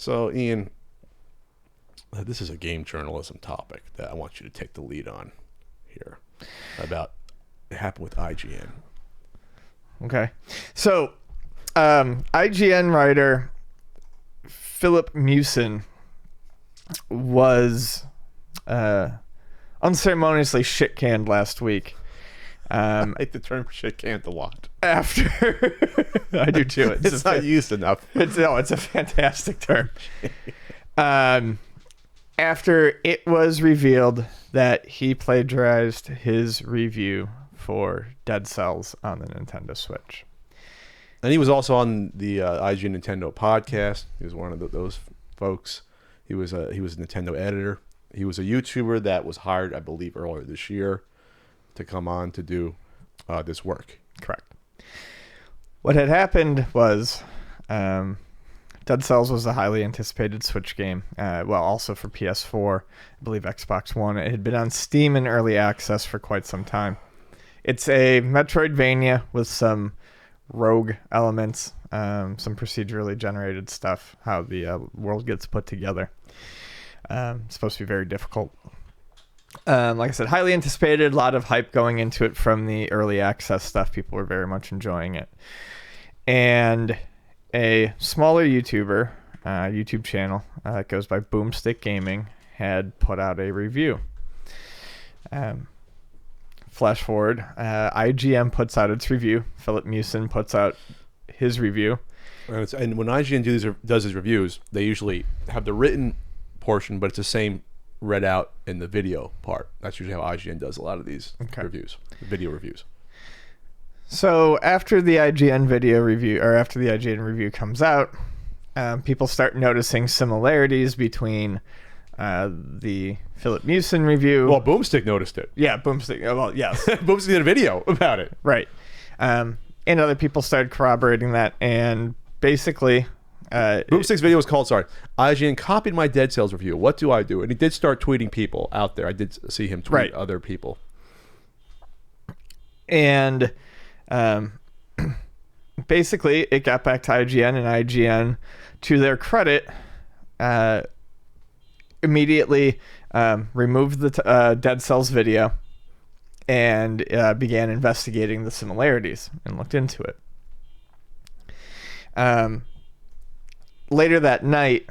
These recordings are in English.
So, Ian, this is a game journalism topic that I want you to take the lead on here about it happened with IGN. Okay. So, IGN writer Filip Miucin was unceremoniously shit-canned last week. I like the term shit-canned a lot. After I do too. It's not used enough. It's a fantastic term. After it was revealed that he plagiarized his review for Dead Cells on the Nintendo Switch. And he was also on the IGN Nintendo podcast. He was one of those folks. He was a Nintendo editor. He was a YouTuber that was hired, I believe, earlier this year to come on to do this work. Correct. What had happened was Dead Cells was a highly anticipated Switch game. Also for PS4, I believe Xbox One. It had been on Steam in early access for quite some time. It's a Metroidvania with some rogue elements, some procedurally generated stuff, how the world gets put together. It's supposed to be very difficult. Like I said, highly anticipated, a lot of hype going into it from the early access stuff. People were very much enjoying it. And a smaller YouTuber, YouTube channel that goes by Boomstick Gaming, had put out a review. Flash forward, IGN puts out its review. Filip Miucin puts out his review. And when IGN does his reviews, they usually have the written portion, but it's the same read out in the video part. That's usually how IGN does a lot of these reviews, video reviews. So after the IGN video review, or after the IGN review comes out, people start noticing similarities between the Filip Miucin review. Well, Boomstick noticed it. Yeah, Boomstick. Well, yes. Boomstick did a video about it. Right. And other people started corroborating that, and basically... Boomstick's video was called, IGN copied my Dead Cells review. What do I do? And he did start tweeting people out there. I did see him tweet other people. And basically, it got back to IGN, and IGN, to their credit, immediately removed the Dead Cells video and began investigating the similarities and looked into it. Later that night,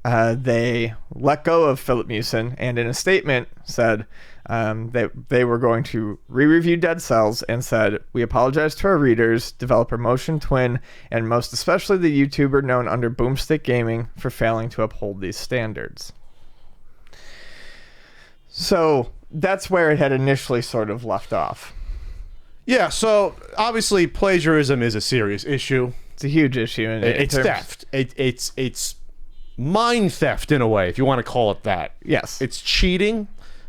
they let go of Filip Miucin and in a statement said that they were going to re-review Dead Cells and said, "We apologize to our readers, developer Motion Twin, and most especially the YouTuber known under Boomstick Gaming for failing to uphold these standards." So that's where it had initially sort of left off. Yeah, so obviously plagiarism is a serious issue. It's a huge issue. It's theft. It's mind theft in a way, if you want to call it that. Yes. It's cheating,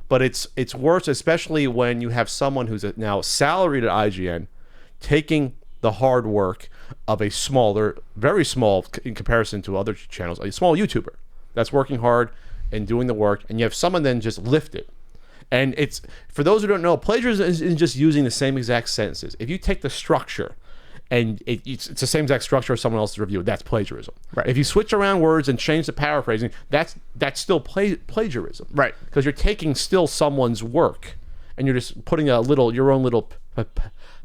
but it's worse, especially when you have someone who's now salaried at IGN taking the hard work of a smaller, very small in comparison to other channels, a small YouTuber that's working hard and doing the work, and you have someone then just lift it. And it's, for those who don't know, plagiarism is just using the same exact sentences. If you take the structure and it's the same exact structure as someone else's review, that's plagiarism. Right. If you switch around words and change the paraphrasing, that's still plagiarism. Right. Because you're taking still someone's work and you're just putting your own little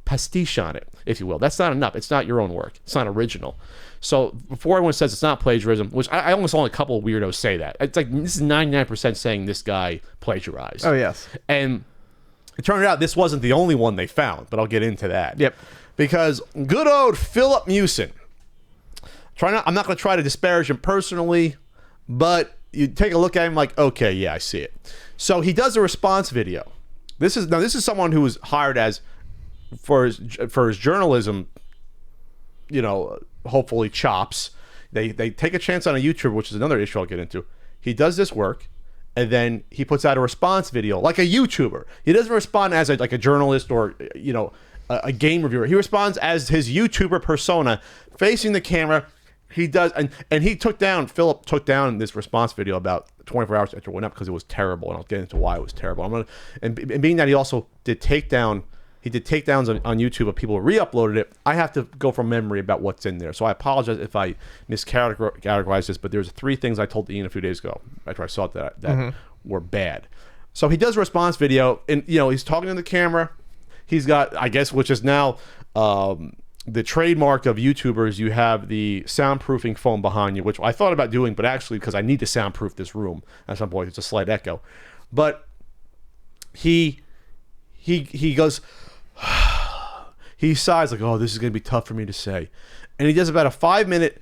pastiche on it, if you will. That's not enough. It's not your own work. It's not original. So before everyone says it's not plagiarism, which I almost saw a couple of weirdos say that. It's like this is 99% saying this guy plagiarized. Oh, yes. And it turned out this wasn't the only one they found, but I'll get into that. Yep. Because good old Filip Miucin, I'm not going to try to disparage him personally, but you take a look at him like, okay, yeah, I see it. So he does a response video. This is someone who was hired as for his journalism, hopefully chops. They take a chance on a YouTuber, which is another issue I'll get into. He does this work, and then he puts out a response video like a YouTuber. He doesn't respond as a journalist or a game reviewer. He responds as his YouTuber persona, facing the camera. He does, and Filip took down this response video about 24 hours after it went up because it was terrible, and I'll get into why it was terrible. And being that he also did take down he did takedowns on YouTube of people who re-uploaded it. I have to go from memory about what's in there. So I apologize if I miscategorized this, but there's 3 things I told Ian a few days ago after I saw that were bad. So he does a response video, and he's talking to the camera. He's got, I guess, which is now the trademark of YouTubers. You have the soundproofing foam behind you, which I thought about doing, but actually because I need to soundproof this room at some point, it's a slight echo. But he goes, he sighs like, oh, this is going to be tough for me to say. And he does about a 5-minute,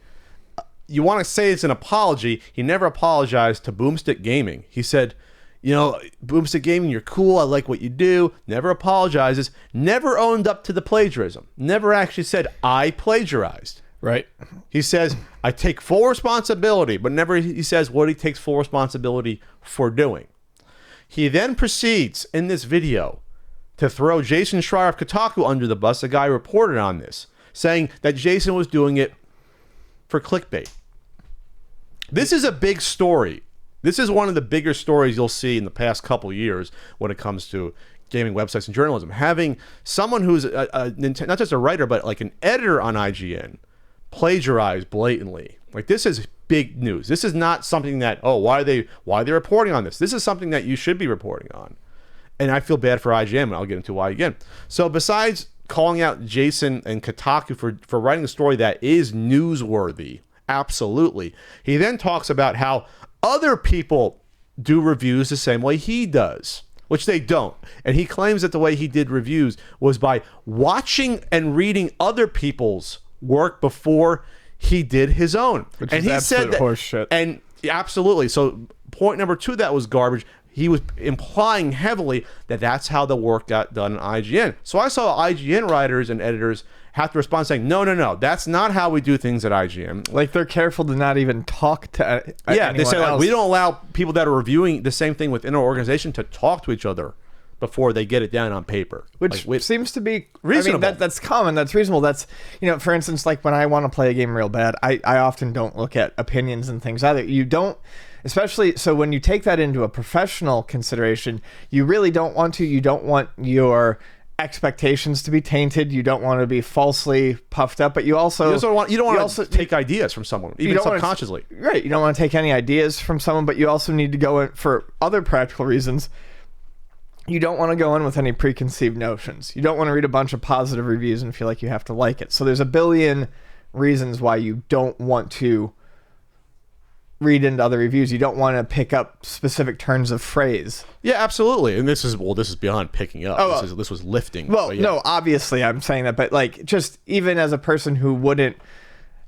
you want to say it's an apology. He never apologized to Boomstick Gaming. He said, Boomstick Gaming, you're cool. I like what you do. Never apologizes. Never owned up to the plagiarism. Never actually said, I plagiarized. Right. He says, I take full responsibility, but never he says what he takes full responsibility for doing. He then proceeds in this video to throw Jason Schreier of Kotaku under the bus, the guy who reported on this, saying that Jason was doing it for clickbait. This is a big story. This is one of the bigger stories you'll see in the past couple years when it comes to gaming websites and journalism. Having someone who's not just a writer, but like an editor on IGN plagiarize blatantly. Like, this is big news. This is not something that, why are they reporting on this? This is something that you should be reporting on. And I feel bad for IGN, and I'll get into why again. So besides calling out Jason and Kotaku for writing a story that is newsworthy, absolutely, he then talks about how other people do reviews the same way he does, which they don't. And he claims that the way he did reviews was by watching and reading other people's work before he did his own. Which and is he said that, horse shit. And absolutely. So point number 2, that was garbage. He was implying heavily that that's how the work got done in IGN. So I saw IGN writers and editors have to respond saying, no, that's not how we do things at IGN. Like, they're careful to not even talk to they say, else. like, we don't allow people that are reviewing the same thing within our organization to talk to each other before they get it down on paper. Which seems to be reasonable. I mean, that's common. That's reasonable. That's, for instance, like when I want to play a game real bad, I often don't look at opinions and things either. You don't, especially, so when you take that into a professional consideration, you really don't want to. You don't want your expectations to be tainted. You don't want to be falsely puffed up, but you don't want to take ideas from someone, even subconsciously. Right. You don't want to take any ideas from someone, but you also need to go in for other practical reasons. You don't want to go in with any preconceived notions. You don't want to read a bunch of positive reviews and feel like you have to like it. So there's a billion reasons why you don't want to read into other reviews. You don't want to pick up specific turns of phrase. Yeah, absolutely. And this is beyond picking up. This was lifting. Well, no, obviously I'm saying that, but like, just even as a person who wouldn't,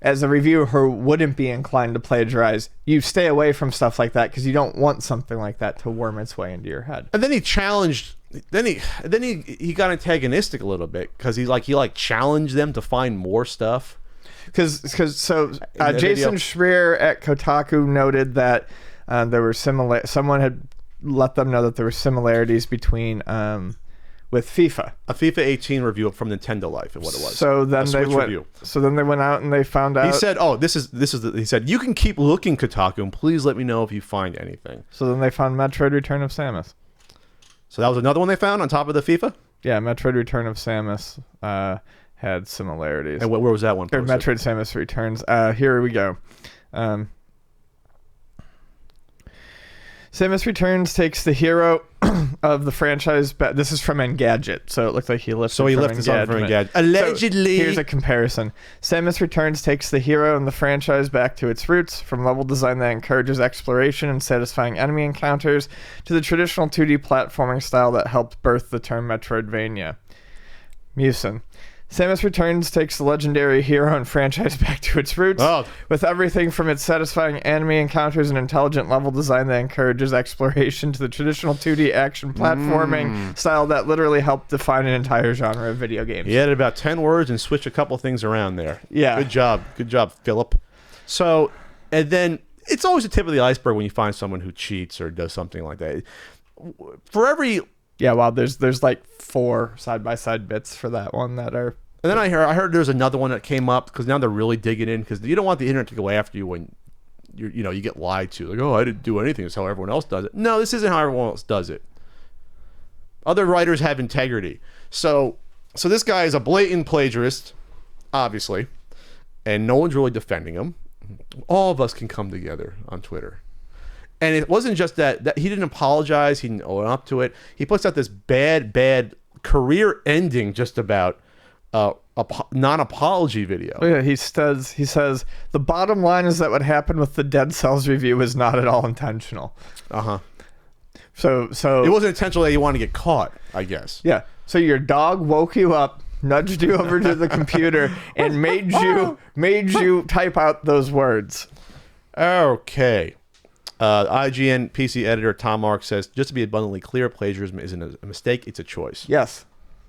as a reviewer who wouldn't be inclined to plagiarize, you stay away from stuff like that because you don't want something like that to worm its way into your head. And then he challenged. Then he got antagonistic a little bit because he challenged them to find more stuff. Because Jason Schreier at Kotaku noted that there were someone had let them know that there were similarities between with FIFA. A FIFA 18 review from Nintendo Life, is what it was. So then they went out and they found out. He said, he said, you can keep looking, Kotaku, and please let me know if you find anything. So then they found Metroid Return of Samus. So that was another one they found on top of the FIFA? Yeah, Metroid Return of Samus had similarities. And where was that one posted? Metroid Samus Returns. Here we go. Samus Returns takes the hero of the franchise back. This is from Engadget, so it looks like he lifted something from Engadget. Allegedly. So here's a comparison. Samus Returns takes the hero and the franchise back to its roots, from level design that encourages exploration and satisfying enemy encounters, to the traditional 2D platforming style that helped birth the term Metroidvania. Miucin. Samus Returns takes the legendary hero and franchise back to its roots, with everything from its satisfying enemy encounters and intelligent level design that encourages exploration to the traditional 2D action platforming style that literally helped define an entire genre of video games. He added about 10 words and switched a couple things around there. Yeah. Good job, Philip. So, and then it's always the tip of the iceberg when you find someone who cheats or does something like that. For every... Yeah, well, there's like 4 side-by-side bits for that one that are... And then I heard there's another one that came up, because now they're really digging in, because you don't want the internet to go after you when you get lied to. Like, I didn't do anything. It's how everyone else does it. No, this isn't how everyone else does it. Other writers have integrity. So So this guy is a blatant plagiarist, obviously, and no one's really defending him. All of us can come together on Twitter. And it wasn't just that he didn't apologize, he didn't own up to it. He puts out this bad, career-ending just about non-apology video. Oh yeah, he says the bottom line is that what happened with the Dead Cells review was not at all intentional. Uh-huh. So it wasn't intentional that you wanted to get caught, I guess. Yeah. So your dog woke you up, nudged you over to the computer, and made you type out those words. Okay. IGN PC editor Tom Mark says, just to be abundantly clear, plagiarism isn't a mistake, it's a choice. Yes.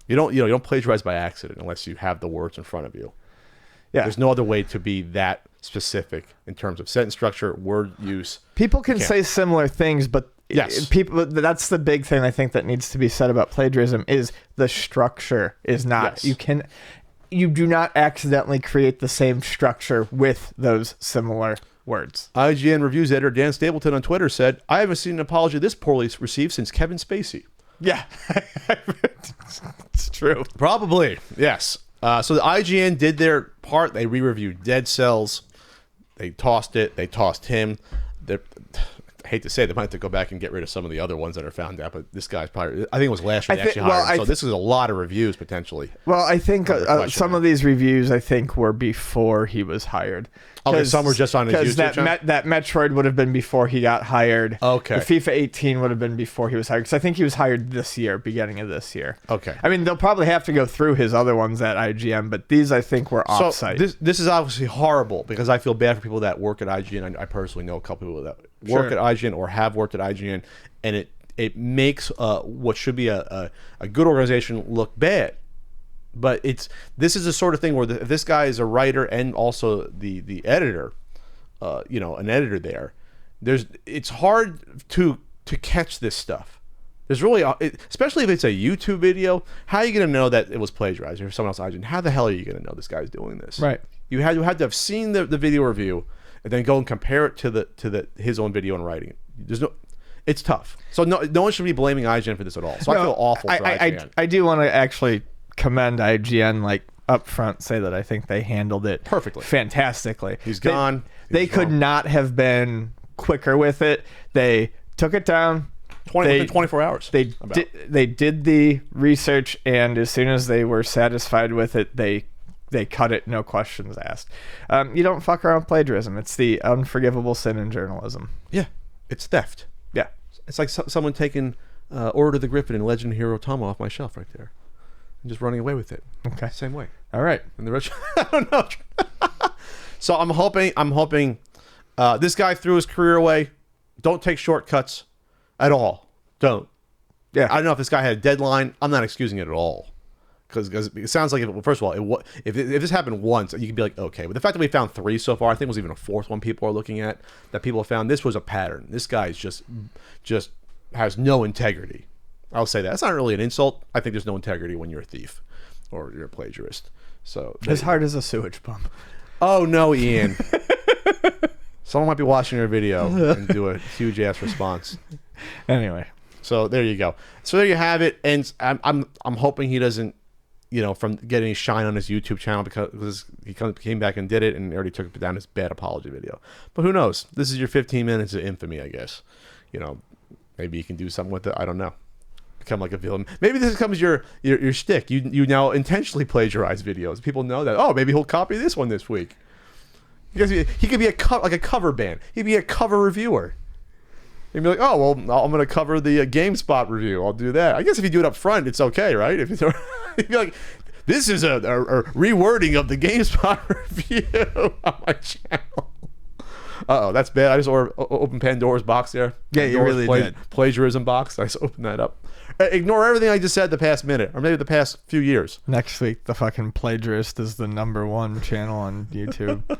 You don't plagiarize by accident unless you have the words in front of you. Yeah. There's no other way to be that specific in terms of sentence structure, word use. People can say similar things, but yes, that's the big thing I think that needs to be said about plagiarism is the structure is not. Yes. You do not accidentally create the same structure with those similar words. IGN reviews editor Dan Stapleton on Twitter said, "I haven't seen an apology this poorly received since Kevin Spacey." Yeah, it's true. Probably, yes. So the IGN did their part. They re-reviewed Dead Cells. They tossed it. They tossed him. I hate to say it, they might have to go back and get rid of some of the other ones that are found out, but this guy's probably, I think it was last year they actually hired him. So this is a lot of reviews potentially. Well, I think some of these reviews, I think, were before he was hired. Okay, some were just on his YouTube channel? That Metroid would have been before he got hired. Okay. The FIFA 18 would have been before he was hired, because I think he was hired this year, beginning of this year. Okay. I mean, they'll probably have to go through his other ones at IGN, but these, I think, were off-site. So this is obviously horrible, because I feel bad for people that work at IGN. I personally know a couple people that work at IGN or have worked at IGN, and it makes what should be a good organization look bad. But this is the sort of thing where if this guy is a writer and also the editor, an editor there, it's hard to catch this stuff. There's really, especially if it's a YouTube video, how are you going to know that it was plagiarized or someone else IGN? How the hell are you going to know this guy's doing this? Right. You had to have seen the video review and then go and compare it to his own video and writing. It's tough. So no one should be blaming IGN for this at all. So I feel awful for IGN. I do want to actually commend IGN, up front, say that I think they handled it perfectly, fantastically. He's gone. They could not have been quicker with it. They took it down within 24 hours. They did the research, and as soon as they were satisfied with it, they cut it, no questions asked. You don't fuck around with plagiarism. It's the unforgivable sin in journalism. Yeah, it's theft. Yeah, it's like someone taking Order of the Griffin and Legend of Hero Tama off my shelf right there. Just running away with it. Okay. Same way. All right. And the rest, I don't know. So I'm hoping this guy threw his career away. Don't take shortcuts at all. Don't. Yeah. I don't know if this guy had a deadline. I'm not excusing it at all. Because it sounds like, first of all, if this happened once, you could be like, okay. But the fact that we found 3 so far, I think it was even a 4th one people are looking at, that people have found, this was a pattern. This guy's just has no integrity. I'll say that. It's not really an insult. I think there's no integrity when you're a thief or you're a plagiarist. So his heart is a sewage pump. Oh no, Ian. Someone might be watching your video and do a huge ass response. Anyway, so there you go. So there you have it. And I'm hoping he doesn't, from getting shine on his YouTube channel because he came back and did it and already took down his bad apology video. But who knows? This is your 15 minutes of infamy, I guess. Maybe you can do something with it. I don't know. Become like a villain. Maybe this becomes your shtick. You now intentionally plagiarize videos. People know that. Oh, maybe he'll copy this one this week. Because he could be like a cover band. He'd be a cover reviewer. He'd be like, oh well, I'm going to cover the GameSpot review. I'll do that. I guess if you do it up front, it's okay, right? If you'd be like, this is a rewording of the GameSpot review on my channel. Uh-oh, that's bad. I just opened Pandora's box there. Yeah, you really did. Plagiarism box. I just opened that up. Ignore everything I just said the past minute, or maybe the past few years. Next week, the fucking plagiarist is the #1 channel on YouTube.